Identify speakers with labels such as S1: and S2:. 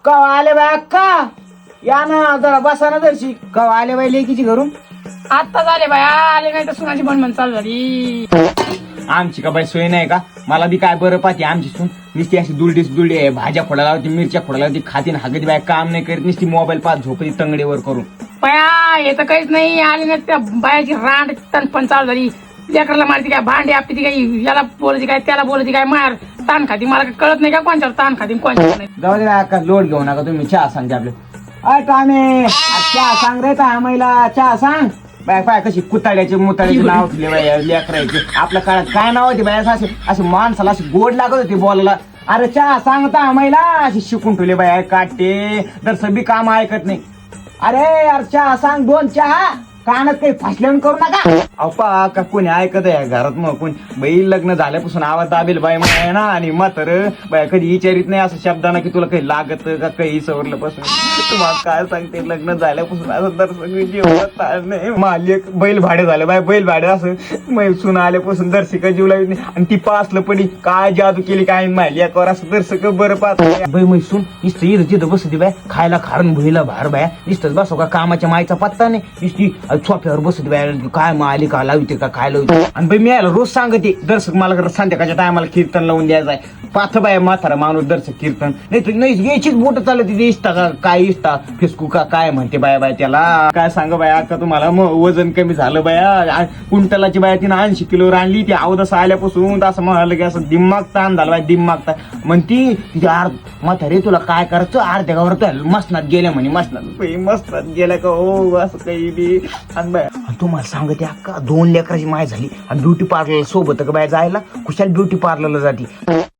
S1: कवा आले बाय अक्का, या ना जरा बसा ना जरशी. कवा आले बाई लेकीची घरून?
S2: आता झाले बाया, आले नाही तर सुनाची बनबन चालू झाली.
S1: आमची का बाई सोय नाही का? मला बी काय बरं पाहते आमची सून. नुसती अशी दुलडी आहे, भाज्या खोडा लावती, मिरच्या खोडा लावती, खातीन हागती बाय, काम नाही करीत, नुसती मोबाईल पाहत झोपती तंगडीवर करून.
S2: बाया हे तर काहीच नाही, आली नाही त्या बायाची रांड तणपण चालू झाली. लेकराला मारती काय, भांडी आपली काय, याला बोलायची काय, त्याला बोलायची काय, मार ताण खाती. मला काय कळत नाही का कोणच्यावर ताण खाती कोणच्यावर नाही.
S1: जाऊ दे अक्का, लोड घेऊ नका तुम्ही. चहा सांगते आपले. अय टामे, चहा सांग रे महिला, चहा सांग. बाय पाय कशी कुताड्याचे मुताड्याचे नाव ठेवले बाय लेकरायचे. आपल्या काळात काय नाव होते बाय? असे माणसाला असे गोड लागत होते बोलायला. अरे चहा सांगता महिला, अशी शिकून ठेवले बाय काटे, तर सगळी काम ऐकत नाही. अरे यार चहा सांग, 2 चहा. कानात काही फासल्यावर करू नका. अप्पा का कोणी ऐकत आहे घरात? मग कोणी बाई लग्न झाल्यापासून आवाज दाबेल बाई म्हणे ना, आणि म्हातार बाय कधी विचारित नाही असं शब्दाना की तुला काही लागत का काही सवरलं पासून. तुम्हाला काय सांगते, लग्न झाल्यापासून असं दर्शक जीव नाही. मालिक बैल भाडे झाले बाय, बैल भाडे असं मै सुन आल्यापासून दर्शक जीव लागत नाही. आणि ती पासलं पडी काय जादू केली काय माहिती यावर, असं दर्शक बरं पाहत बाई. मैसून नुसतं इथं तिथं बसती बाय, खायला खारण भुईला भार बाया, नुसतंच बसो का कामाच्या मायचा पत्ता नाही. नुसती सोफ्यावर बसत बाय, काय मालिका लावते का काय लावते. आणि बाई मी यायला रोज सांगते दर्शक मला संध्याकाळच्या टायमाला कीर्तन लावून द्यायचं आहे. पाथ बाय म्हातारा माणूस दर्शक कीर्तन नाही तर नाही यायचीच बोट चालत तिथे. इष्टा का काय इष्टा फेसबुक का काय म्हणते बाया बाय त्याला. काय सांग बाया आता तुम्हाला, मग वजन कमी झालं बाया. कुंटलाची बाया तिने 80 किलोवर आणली. ती अवदस आल्यापासून असं म्हणालं की असं दिमाग ताण झाला बाय, दिमाग ताण. म्हणती तिथे म्हातारे तुला काय करायचं, अर्ध्या गावावर मसनात गेल्या म्हणे. मसनात गेल्या का हो असं काही बी. आणि तुम्हाला सांगते अक्का, 2 लेकराची माय झाली आणि ब्युटी पार्लर सोबत का बाय जायला, कुशाल ब्युटी पार्लरला जाते.